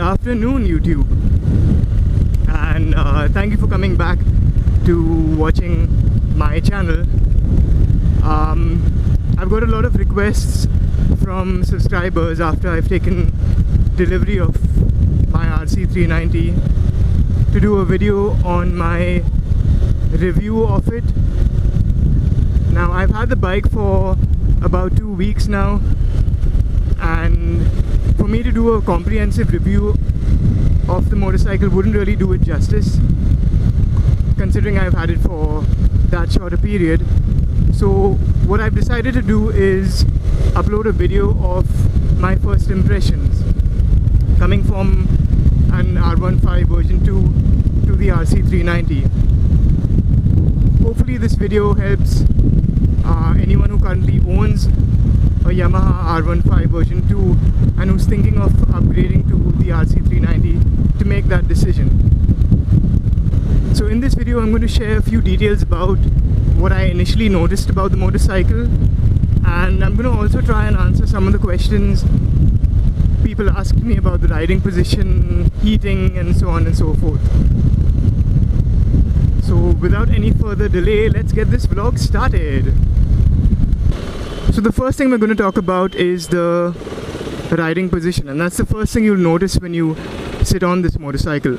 afternoon, YouTube, and thank you for coming back to watching my channel. I've got a lot of requests from subscribers after I've taken delivery of my RC390 to do a video on my review of it. Now, I've had the bike for about 2 weeks now, and for me to do a comprehensive review of the motorcycle wouldn't really do it justice, considering I've had it for that short a period. So what I've decided to do is upload a video of my first impressions, coming from an R15 version 2 to the RC390. Hopefully this video helps anyone who currently owns a Yamaha R15 version 2 and who's thinking of upgrading to the RC390 to make that decision. So in this video I'm going to share a few details about what I initially noticed about the motorcycle, and I'm going to also try and answer some of the questions people asked me about the riding position, heating, and so on and so forth. So without any further delay, let's get this vlog started. So the first thing we're going to talk about is the riding position, and that's the first thing you'll notice when you sit on this motorcycle.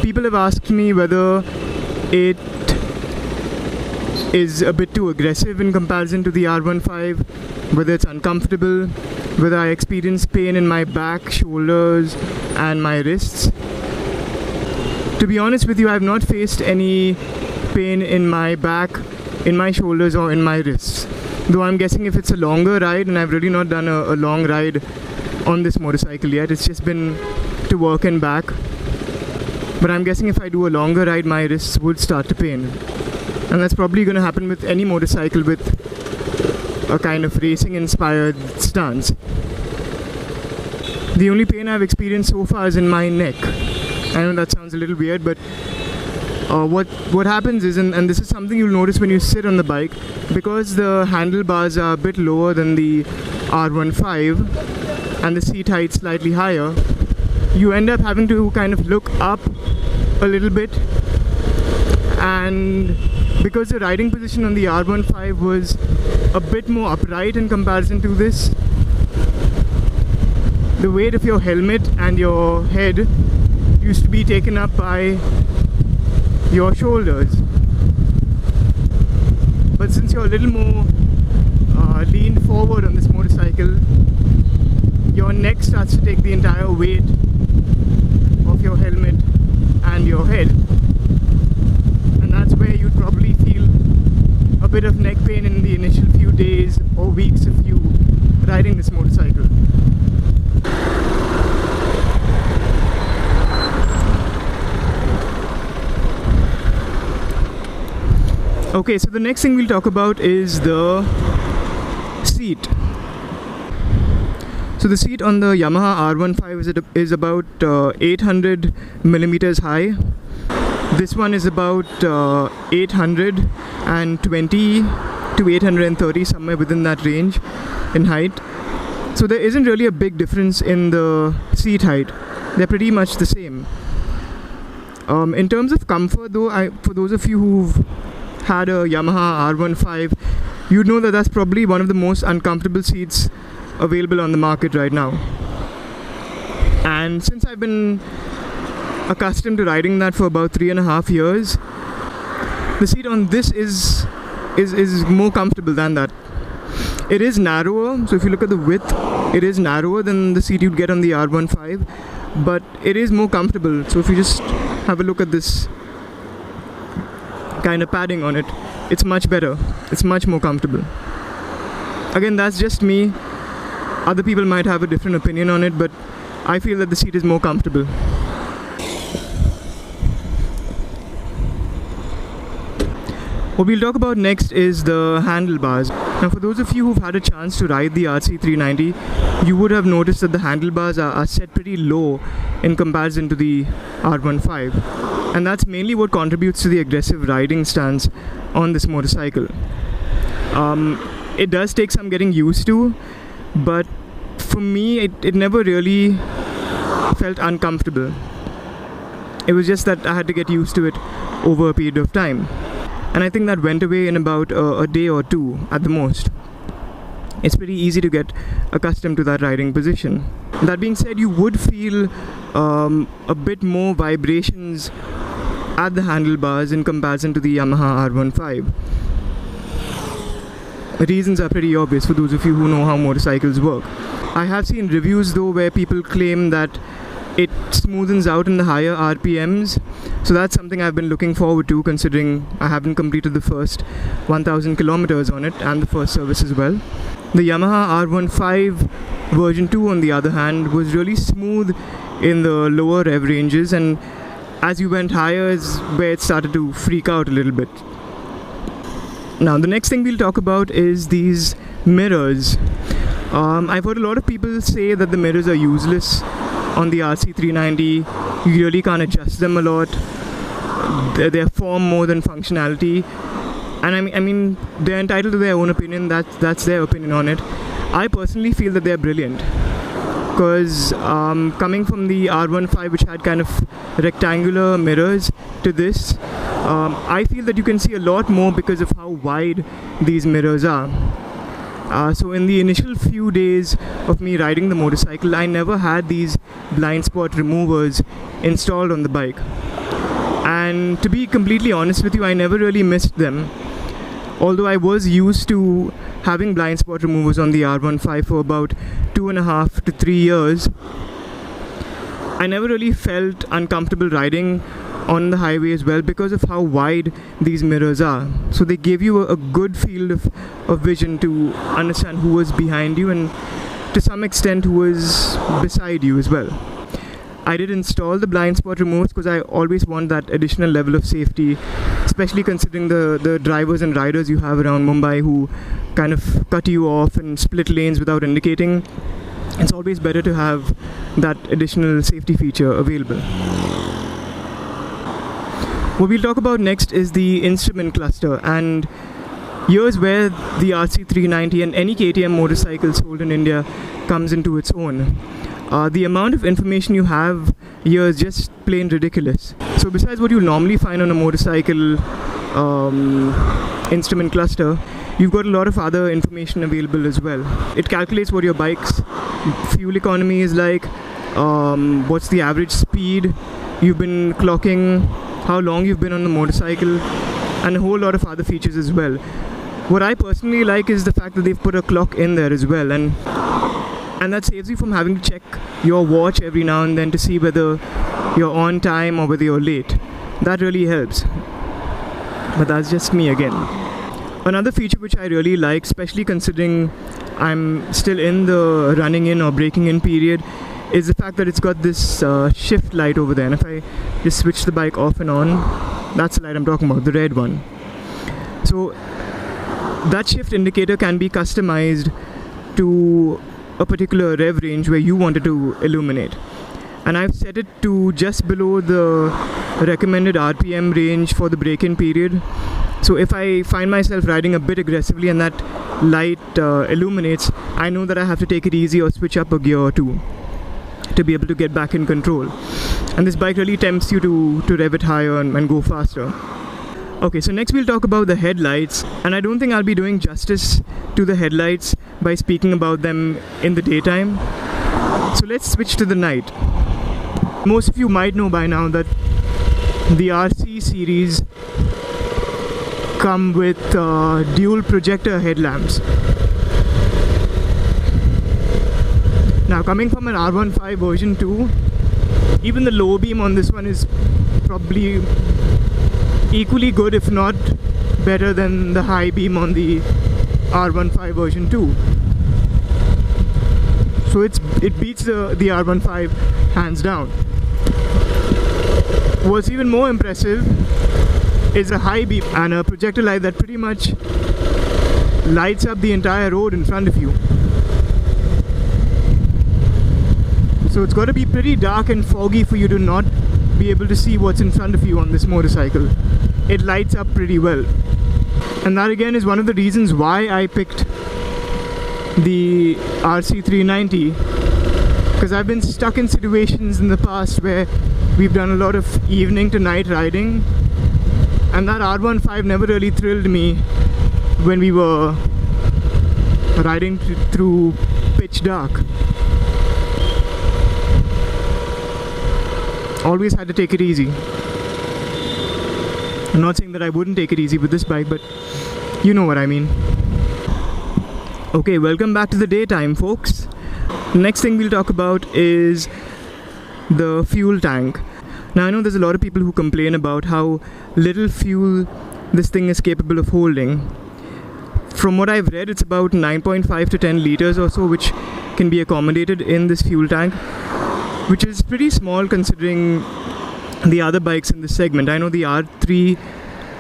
People have asked me whether it is a bit too aggressive in comparison to the R15, whether it's uncomfortable, whether I experience pain in my back, shoulders, and my wrists. To be honest with you, I've not faced any pain in my back, in my shoulders, or in my wrists. Though I'm guessing if it's a longer ride, and I've really not done a long ride on this motorcycle yet, it's just been to work and back. But I'm guessing if I do a longer ride, my wrists would start to pain. And that's probably going to happen with any motorcycle with a kind of racing-inspired stance. The only pain I've experienced so far is in my neck. I know that sounds a little weird, but what happens is, and this is something you'll notice when you sit on the bike, because the handlebars are a bit lower than the R15 and the seat height slightly higher, you end up having to kind of look up a little bit. And because the riding position on the R15 was a bit more upright in comparison to this, the weight of your helmet and your head used to be taken up by your shoulders. But since you're a little more leaned forward on this motorcycle, your neck starts to take the entire weight of your helmet and your head. And that's where you'd probably feel a bit of neck pain in the initial few days or weeks of you riding this motorcycle. Okay, so the next thing we'll talk about is the seat. So the seat on the Yamaha R15 is about 800 millimeters high. This one is about 820 to 830, somewhere within that range in height. So there isn't really a big difference in the seat height. They're pretty much the same. In terms of comfort though, for those of you who've had a Yamaha R15, you'd know that that's probably one of the most uncomfortable seats available on the market right now. And since I've been accustomed to riding that for about 3.5 years, the seat on this is more comfortable than that. It is narrower, so if you look at the width, it is narrower than the seat you'd get on the R15, but it is more comfortable. So if you just have a look at this kind of padding on it, it's much better. It's much more comfortable. Again, that's just me. Other people might have a different opinion on it, but I feel that the seat is more comfortable. What we'll talk about next is the handlebars. Now, for those of you who've had a chance to ride the RC390, you would have noticed that the handlebars are set pretty low in comparison to the R15. And that's mainly what contributes to the aggressive riding stance on this motorcycle. It does take some getting used to, but for me it never really felt uncomfortable. It was just that I had to get used to it over a period of time. And I think that went away in about a day or two at the most. It's pretty easy to get accustomed to that riding position. That being said, you would feel a bit more vibrations at the handlebars in comparison to the Yamaha R15. The reasons are pretty obvious for those of you who know how motorcycles work. I have seen reviews though where people claim that it smoothens out in the higher RPMs, so that's something I've been looking forward to, considering I haven't completed the first 1000 kilometers on it and the first service as well. The Yamaha R15 version 2 on the other hand was really smooth in the lower rev ranges, and as you went higher is where it started to freak out a little bit. Now the next thing we'll talk about is these mirrors. I've heard a lot of people say that the mirrors are useless on the RC390. You really can't adjust them a lot. They're form more than functionality. And I mean, they're entitled to their own opinion. That's their opinion on it. I personally feel that they're brilliant. Because coming from the R15, which had kind of rectangular mirrors, to this, I feel that you can see a lot more because of how wide these mirrors are. So in the initial few days of me riding the motorcycle, I never had these blind spot removers installed on the bike. And to be completely honest with you, I never really missed them. Although I was used to having blind spot removers on the R15 for about 2.5 to 3 years, I never really felt uncomfortable riding on the highway as well because of how wide these mirrors are. So they gave you a good field of vision to understand who was behind you and to some extent who was beside you as well. I did install the blind spot removers because I always want that additional level of safety, especially considering the drivers and riders you have around Mumbai who kind of cut you off and split lanes without indicating. It's always better to have that additional safety feature available. What we'll talk about next is the instrument cluster, and here's where the RC390 and any KTM motorcycle sold in India comes into its own. The amount of information you have here is just plain ridiculous. So besides what you normally find on a motorcycle instrument cluster, you've got a lot of other information available as well. It calculates what your bike's fuel economy is like, what's the average speed you've been clocking, how long you've been on the motorcycle, and a whole lot of other features as well. What I personally like is the fact that they've put a clock in there as well, and that saves you from having to check your watch every now and then to see whether you're on time or whether you're late. That really helps. But that's just me again. Another feature which I really like, especially considering I'm still in the running in or braking in period, is the fact that it's got this shift light over there. And if I just switch the bike off and on, that's the light I'm talking about, the red one. So that shift indicator can be customized to a particular rev range where you wanted to illuminate. And I've set it to just below the recommended RPM range for the break-in period. So if I find myself riding a bit aggressively and that light illuminates, I know that I have to take it easy or switch up a gear or two to be able to get back in control. And this bike really tempts you to rev it higher and go faster. Okay, so next we'll talk about the headlights, and I don't think I'll be doing justice to the headlights by speaking about them in the daytime. So let's switch to the night. Most of you might know by now that the RC series come with dual projector headlamps. Now coming from an R15 version 2, even the low beam on this one is probably equally good, if not better than the high beam on the R15 version 2. So it beats the R15 hands down. What's even more impressive is a high beam and a projector light that pretty much lights up the entire road in front of you. So it's got to be pretty dark and foggy for you to not be able to see what's in front of you on this motorcycle. It lights up pretty well. And that again is one of the reasons why I picked the RC390, because I've been stuck in situations in the past where we've done a lot of evening to night riding, and that R15 never really thrilled me when we were riding through pitch dark. Always had to take it easy. I'm not saying that I wouldn't take it easy with this bike, but you know what I mean. Okay, welcome back to the daytime, folks. Next thing we'll talk about is the fuel tank. Now I know there's a lot of people who complain about how little fuel this thing is capable of holding. From what I've read, it's about 9.5 to 10 liters or so, which can be accommodated in this fuel tank, which is pretty small considering the other bikes in this segment. I know the R3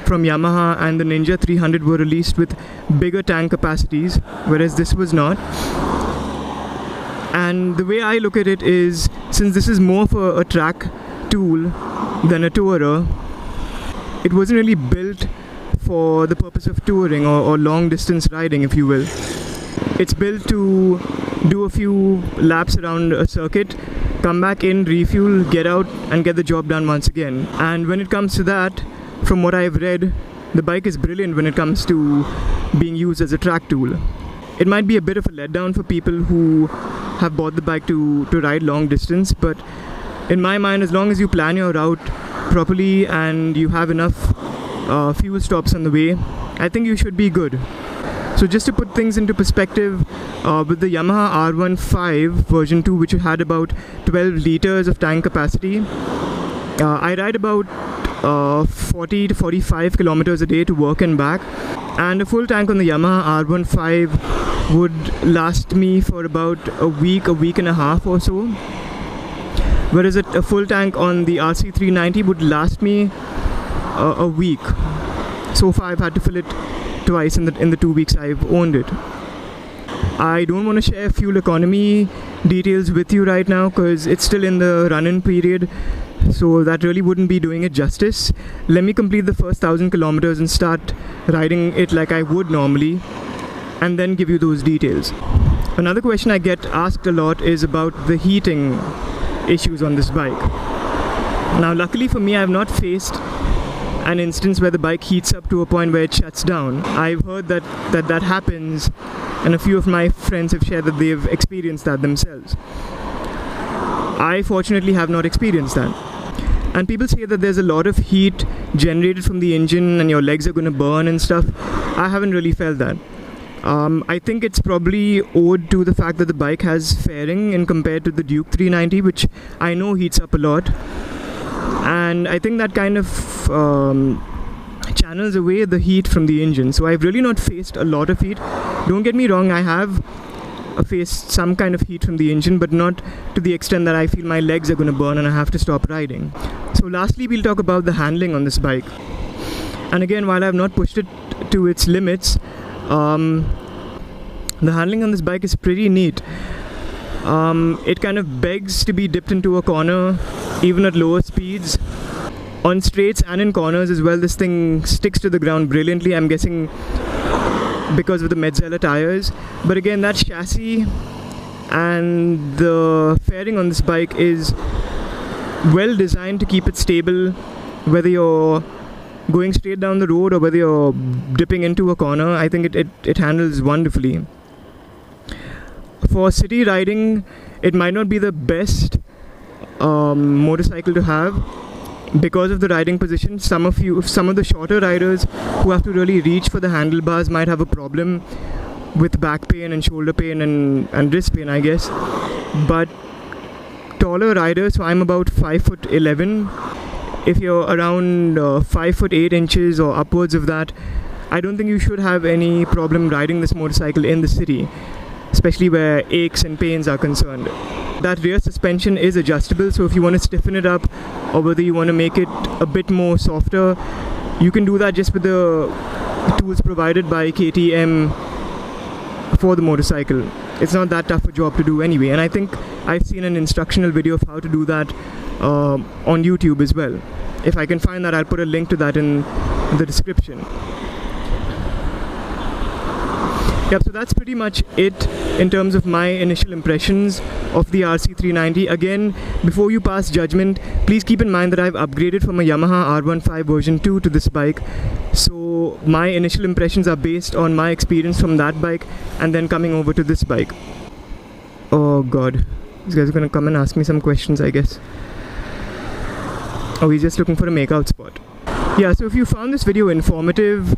from Yamaha and the Ninja 300 were released with bigger tank capacities, whereas this was not. And the way I look at it is, since this is more for a track tool than a tourer, it wasn't really built for the purpose of touring or long distance riding, if you will. It's built to do a few laps around a circuit, come back in, refuel, get out and get the job done once again. And when it comes to that, from what I've read, the bike is brilliant when it comes to being used as a track tool. It might be a bit of a letdown for people who have bought the bike to ride long distance, but in my mind, as long as you plan your route properly and you have enough fuel stops on the way, I think you should be good. So just to put things into perspective, with the Yamaha R15 version 2, which had about 12 liters of tank capacity, I ride about 40 to 45 kilometers a day to work and back, and a full tank on the Yamaha R15 would last me for about a week and a half or so, whereas a full tank on the RC390 would last me a week. So far I've had to fill it twice in the 2 weeks I've owned it. I don't want to share fuel economy details with you right now because it's still in the run-in period, so that really wouldn't be doing it justice. Let me complete the first 1,000 kilometers and start riding it like I would normally, and then give you those details. Another question I get asked a lot is about the heating issues on this bike. Now luckily for me, I've not faced an instance where the bike heats up to a point where it shuts down. I've heard that happens, and a few of my friends have shared that they've experienced that themselves. I fortunately have not experienced that. And people say that there's a lot of heat generated from the engine and your legs are going to burn and stuff. I haven't really felt that. I think it's probably owed to the fact that the bike has fairing in compared to the Duke 390, which I know heats up a lot. And I think that kind of channels away the heat from the engine. So I've really not faced a lot of heat. Don't get me wrong, I have faced some kind of heat from the engine, but not to the extent that I feel my legs are going to burn and I have to stop riding. So lastly, we'll talk about the handling on this bike. And again, while I've not pushed it to its limits, the handling on this bike is pretty neat. It kind of begs to be dipped into a corner even at lower speeds. On straights and in corners as well, this thing sticks to the ground brilliantly, I'm guessing because of the Metzeler tires. But again, that chassis and the fairing on this bike is well designed to keep it stable, whether you're going straight down the road or whether you're dipping into a corner. I think it handles wonderfully. For city riding, it might not be the best motorcycle to have because of the riding position. Some of the shorter riders who have to really reach for the handlebars might have a problem with back pain and shoulder pain and wrist pain, I guess. But taller riders, so I'm about 5'11". If you're around 5'8" inches or upwards of that, I don't think you should have any problem riding this motorcycle in the city, especially where aches and pains are concerned. That rear suspension is adjustable, so if you want to stiffen it up or whether you want to make it a bit more softer, you can do that just with the tools provided by KTM for the motorcycle. It's not that tough a job to do anyway, and I think I've seen an instructional video of how to do that on YouTube as well. If I can find that, I'll put a link to that in the description. Yep, so that's pretty much it in terms of my initial impressions of the RC390. Again, before you pass judgment, please keep in mind that I've upgraded from a Yamaha R15 version 2 to this bike. So my initial impressions are based on my experience from that bike and then coming over to this bike. Oh god, this guy's gonna come and ask me some questions, I guess. Oh, he's just looking for a makeout spot. Yeah, so if you found this video informative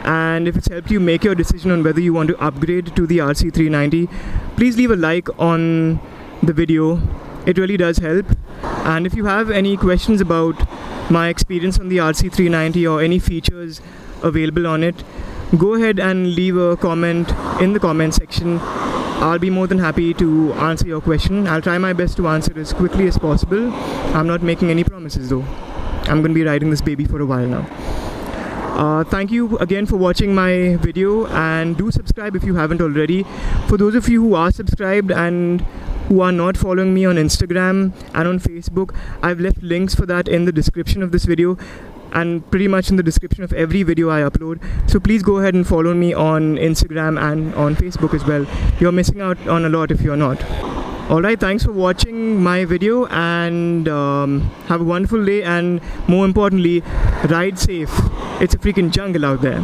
and if it's helped you make your decision on whether you want to upgrade to the RC390, please leave a like on the video. It really does help. And if you have any questions about my experience on the RC390 or any features available on it, go ahead and leave a comment in the comment section. I'll be more than happy to answer your question. I'll try my best to answer it as quickly as possible. I'm not making any promises though. I'm going to be riding this baby for a while now. Thank you again for watching my video, and do subscribe if you haven't already. For those of you who are subscribed and who are not following me on Instagram and on Facebook, I've left links for that in the description of this video and pretty much in the description of every video I upload. So please go ahead and follow me on Instagram and on Facebook as well. You're missing out on a lot if you're not. Alright, thanks for watching my video, and have a wonderful day, and more importantly, ride safe. It's a freaking jungle out there.